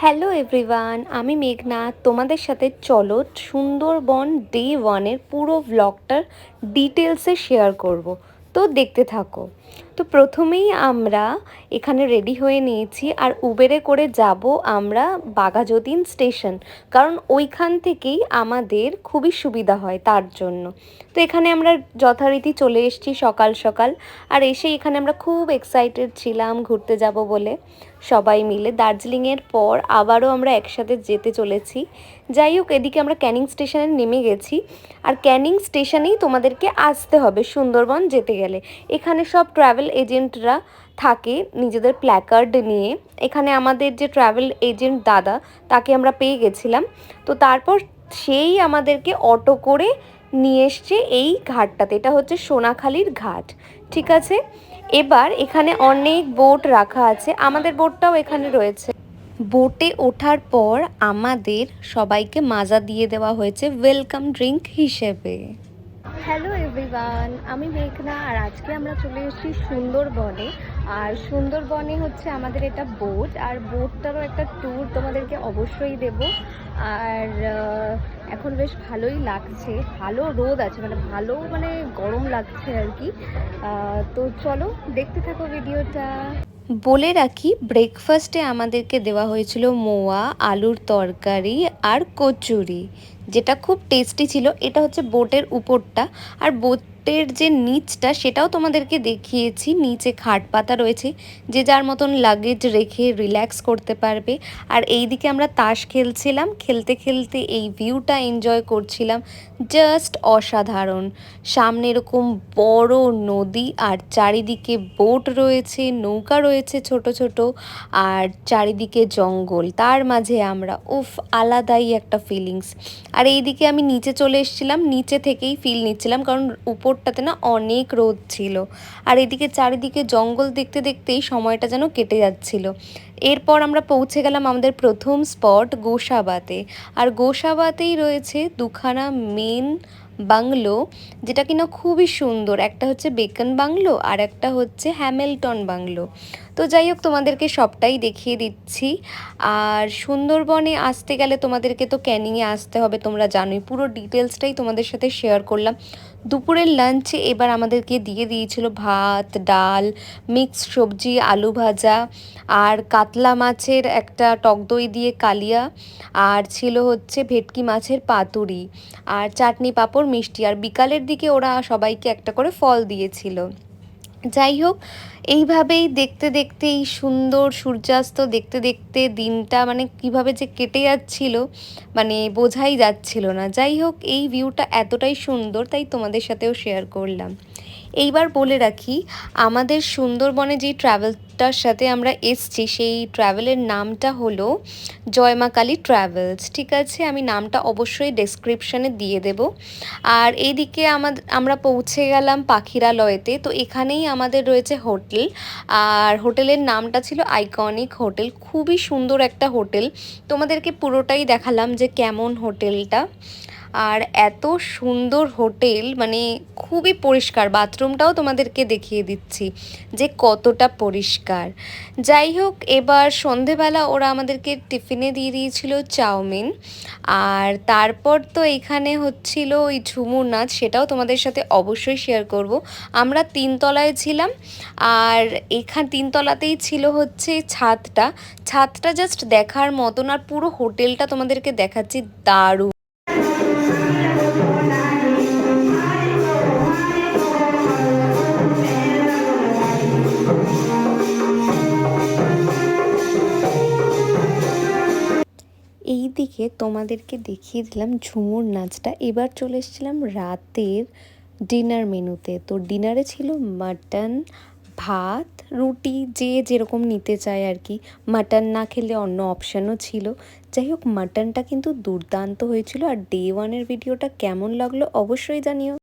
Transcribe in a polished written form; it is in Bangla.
হ্যালো এভরিওয়ান, আমি মেঘনা। তোমাদের সাথে চলো সুন্দরবন ডে ওয়ানের পুরো ব্লগটার ডিটেলসে শেয়ার করব। তো দেখতে থাকো। তো প্রথমেই আমরা এখানে রেডি হয়ে নিয়েছি আর উবেরে করে যাব আমরা বাঘাযতীন স্টেশন, কারণ ওইখান থেকেই আমাদের খুবই সুবিধা হয় তার জন্য। তো এখানে আমরা যথারীতি চলে এসেছি সকাল সকাল, আর এসে এখানে আমরা খুব এক্সাইটেড ছিলাম ঘুরতে যাব বলে। সবাই মিলে দার্জিলিংয়ের পর আবারও আমরা একসাথে যেতে চলেছি। যাই হোক, এদিকে আমরা ক্যানিং স্টেশনে নেমে গেছি, আর ক্যানিং স্টেশনেই তোমাদেরকে আসতে হবে সুন্দরবন যেতে গেলে। এখানে সব ট্রাভেল এজেন্টরা থাকে নিজেদের প্ল্যাকার্ড নিয়ে। এখানে আমাদের যে ট্রাভেল এজেন্ট দাদা, তাকে আমরা পেয়ে গেছিলাম। তো তারপর সেই আমাদেরকে অটো করে নিয়ে এসছে এই ঘাটটাতে। এটা হচ্ছে সোনাখালির ঘাট, ঠিক আছে। এবার এখানে অনেক বোট রাখা আছে, আমাদের বোটটাও এখানে রয়েছে। বোটে ওঠার পর আমাদের সবাইকে মাজা দিয়ে দেওয়া হয়েছে ওয়েলকাম ড্রিঙ্ক হিসেবে। হ্যালো এভরিওয়ান, আমি মেঘনা, আর আজকে আমরা চলে এসেছি সুন্দরবনে। আর সুন্দরবনে হচ্ছে আমাদের এটা বোট, আর বোটটারও একটা ট্যুর তোমাদেরকে অবশ্যই দেব। আর এখন বেশ ভালোই লাগছে, ভালো রোদ আছে, মানে গরম লাগছে আর কি। তো চলো দেখতে থাকো ভিডিওটা। বলে রাখি, ব্রেকফাস্টে আমাদেরকে দেওয়া হয়েছিল মোয়া, আলুর তরকারি আর কচুরি, যেটা খুব টেস্টি ছিল। এটা হচ্ছে বোটের উপরটা, আর বোটের যে নিচটা সেটাও তোমাদেরকে দেখিয়েছি। নিচে খাট পাতা রয়েছে, যে যার মতন লাগেজ রেখে রিল্যাক্স করতে পারবে। আর এই দিকে আমরা তাস খেলছিলাম, খেলতে খেলতে এই ভিউটা এনজয় করছিলাম। জাস্ট অসাধারণ। সামনে এরকম বড় নদী, আর চারিদিকে বোট রয়েছে, নৌকা রয়েছে ছোট ছোট, আর চারিদিকে জঙ্গল, তার মাঝে আমরা, উফ, আলাদাই একটা ফিলিংস। আর এইদিকে আমি নিচে চলে এসেছিলাম, নিচে থেকেই ফিল নিচ্ছিলাম, কারণ উপরটাতে না অনেক রোদ ছিল। আর এদিকে চারিদিকে জঙ্গল দেখতে দেখতেই সময়টা যেন কেটে যাচ্ছিল। এরপর আমরা পৌঁছে গেলাম আমাদের প্রথম স্পট গোসাবাতে। আর গোসাবাতেই রয়েছে দুখানা মেন বাংলো, যেটা কিনা খুবই সুন্দর। একটা হচ্ছে বেকন বাংলো, আর একটা হচ্ছে হ্যামিল্টন বাংলো। তো যাই হোক, তোমাদেরকে সবটাই দেখিয়ে দিচ্ছি। আর সুন্দরবনে আসতে গেলে তোমাদেরকে তো ক্যানিংয়ে আসতে হবে, তোমরা জানোই। পুরো ডিটেলসটাই তোমাদের সাথে শেয়ার করলাম। দুপুরের লাঞ্চে এবার আমাদেরকে দিয়ে দিয়েছিল ভাত, ডাল, মিক্সড সবজি, আলু ভাজা, আর কাতলা মাছের একটা টক দই দিয়ে কালিয়া, আর ছিল হচ্ছে ভেটকি মাছের পাতুরি, আর চাটনি, পাঁপড়, মিষ্টি। আর বিকালের দিকে ওরা সবাইকে একটা করে ফল দিয়েছিল। যাই হোক, এইভাবেই দেখতে দেখতে, এই সুন্দর সূর্যাস্ত দেখতে দেখতে দিনটা মানে কিভাবে যে কেটে যাচ্ছিল, মানে বোঝাই যাচ্ছিল না। যাই হোক, এই ভিউটা এতটাই সুন্দর, তাই তোমাদের সাথেও শেয়ার করলাম। এইবার বলে রাখি, আমাদের সুন্দরবনে যেই ট্রাভেলটার সাথে আমরা এসছি, সেই ট্রাভেলের নামটা হলো জয়মা কালী ট্রাভেলস, ঠিক আছে। আমি নামটা অবশ্যই ডেসক্রিপশানে দিয়ে দেব। আর এইদিকে আমরা পৌঁছে গেলাম পাখিরালয়তে। তো এখানেই আমাদের রয়েছে হোটেল, আর হোটেলের নামটা ছিল আইকনিক হোটেল। খুবই সুন্দর একটা হোটেল, তোমাদেরকে পুরোটাই দেখালাম যে কেমন হোটেলটা। আর এত সুন্দর হোটেল, মানে খুবই পরিষ্কার। বাথরুমটাও তোমাদেরকে দেখিয়ে দিচ্ছি যে কতটা পরিষ্কার। যাই হোক, এবার সন্ধেবেলা ওরা আমাদেরকে টিফিনে দিয়ে দিয়েছিল চাউমিন। আর তারপর তো এখানে হচ্ছিল ওই ঝুমুর নাচ, সেটাও তোমাদের সাথে অবশ্যই শেয়ার করব। আমরা তিনতলায় ছিলাম, আর তিনতলাতেই ছিল হচ্ছে ছাদটা। ছাদটা জাস্ট দেখার মতন, আর পুরো হোটেলটা তোমাদেরকে দেখাচ্ছি, দারুণ। এই দিকে তোমাদেরকে দেখিয়ে দিলাম ঝুমুর নাচটা। এবার চলে এসেছিলাম রাতের ডিনার মেনুতে। তো ডিনারে ছিল মাটন, ভাত, রুটি, যে যেরকম নিতে চায় আর কি। মাটন না খেলে অন্য অপশানও ছিল। যাই হোক, মাটনটা কিন্তু দুর্দান্ত হয়েছিল। আর ডে ওয়ানের ভিডিওটা কেমন লাগলো অবশ্যই জানিও।